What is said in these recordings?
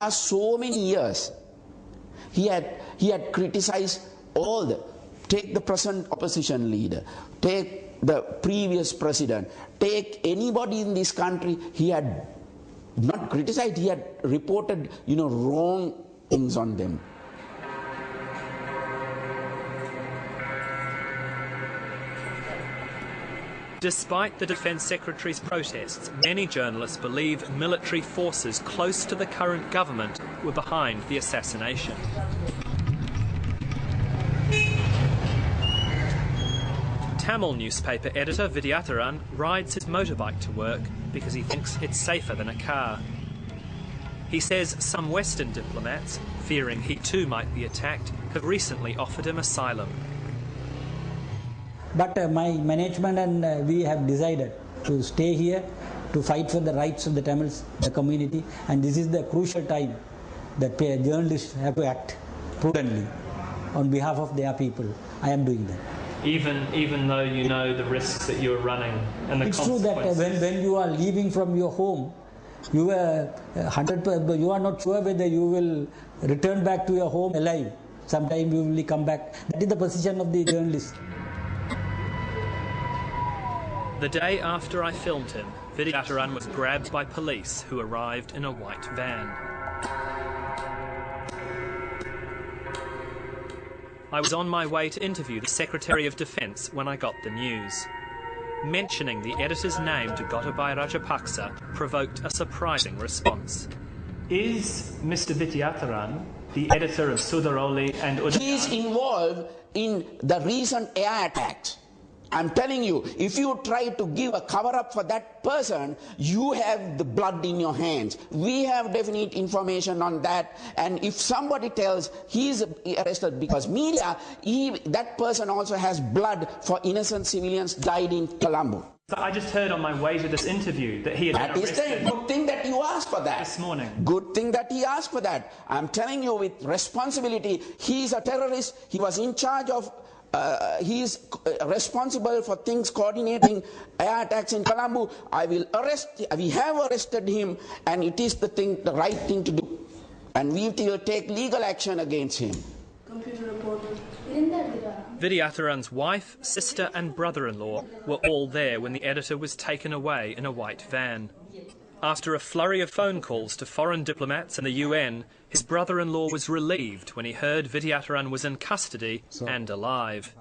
So many years, he had criticized all take the present opposition leader, take the previous president, take anybody in this country. He had not criticized, he had reported, wrong things on them. Despite the Defence Secretary's protests, many journalists believe military forces close to the current government were behind the assassination. Tamil newspaper editor Vidyadaran rides his motorbike to work because he thinks it's safer than a car. He says some Western diplomats, fearing he too might be attacked, have recently offered him asylum. But my management and we have decided to stay here to fight for the rights of the Tamils, the community, and this is the crucial time that journalists have to act prudently on behalf of their people. I am doing that. Even though you know the risks that you are running and the it's consequences. True that when you are leaving from your home, you are you are not sure whether you will return back to your home alive. Sometime you will come back. That is the position of the journalist. The day after I filmed him, Vidyadaran was grabbed by police who arrived in a white van. I was on my way to interview the Secretary of Defence when I got the news. Mentioning the editor's name to Gotabaya Rajapakse provoked a surprising response. Is Mr. Vidyadaran the editor of Sudaroli and Uthayan? He is involved in the recent air attacks. I'm telling you, if you try to give a cover-up for that person, you have the blood in your hands. We have definite information on that. And if somebody tells he's arrested because media, that person also has blood for innocent civilians died in Colombo. I just heard on my way to this interview that he had been arrested. That is the good thing that you asked for that. This morning. Good thing that he asked for that. I'm telling you with responsibility, he's a terrorist. He was in charge of he is responsible for things coordinating air attacks in Colombo. We have arrested him, and it is the right thing to do. And we will take legal action against him. Vidyadaran's wife, sister and brother-in-law were all there when the editor was taken away in a white van. After a flurry of phone calls to foreign diplomats and the UN, his brother-in-law was relieved when he heard Vidyadaran was in custody and alive.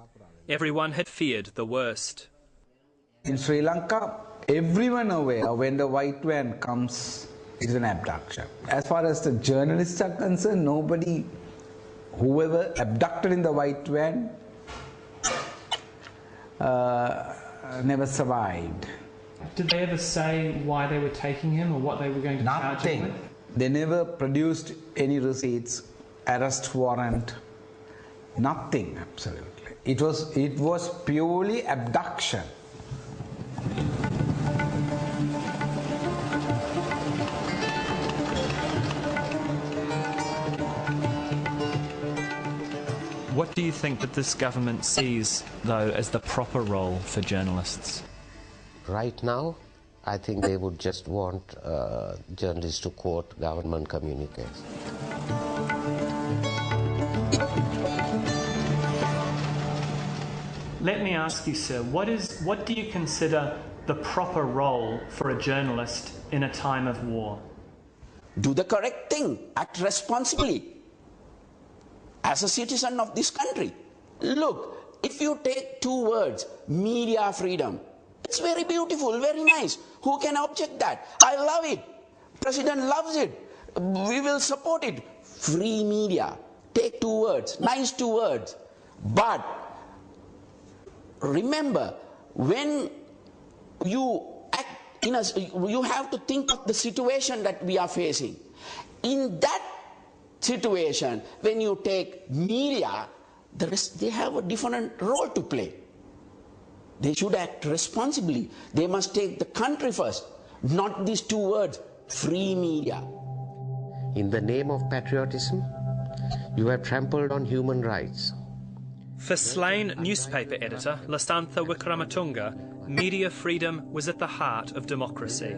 Everyone had feared the worst. In Sri Lanka, everyone aware when the white van comes is an abduction. As far as the journalists are concerned, whoever abducted in the white van never survived. Did they ever say why they were taking him or what they were going to charge him with? They never produced any receipts, arrest warrant, nothing, absolutely. It was purely abduction. What do you think that this government sees, though, as the proper role for journalists? Right now, I think they would just want journalists to quote government communiques. Let me ask you, sir, what do you consider the proper role for a journalist in a time of war? Do the correct thing, act responsibly as a citizen of this country. Look, if you take two words, media freedom, it's very beautiful, very nice. Who can object that? I love it. President loves it. We will support it. Free media. Take two words, nice two words. But remember, when you act you have to think of the situation that we are facing. In that situation, when you take media, they have a different role to play. They should act responsibly. They must take the country first, not these two words, free media. In the name of patriotism, you have trampled on human rights. For slain newspaper editor Lasantha Wickrematunge, media freedom was at the heart of democracy.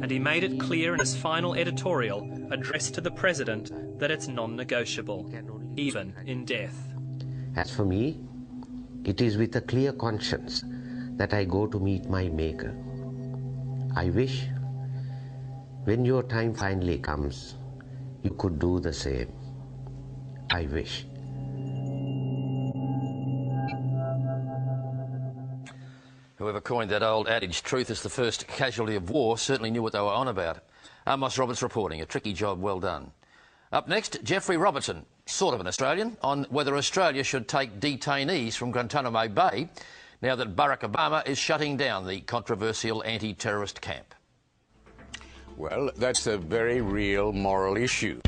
and he made it clear in his final editorial addressed to the President that it's non-negotiable, even in death. As for me, it is with a clear conscience that I go to meet my Maker. I wish, when your time finally comes, you could do the same. I wish. Whoever coined that old adage, truth is the first casualty of war, certainly knew what they were on about. Amos Roberts reporting. A tricky job well done. Up next, Jeffrey Robertson, sort of an Australian, on whether Australia should take detainees from Guantanamo Bay now that Barack Obama is shutting down the controversial anti-terrorist camp. Well, that's a very real moral issue.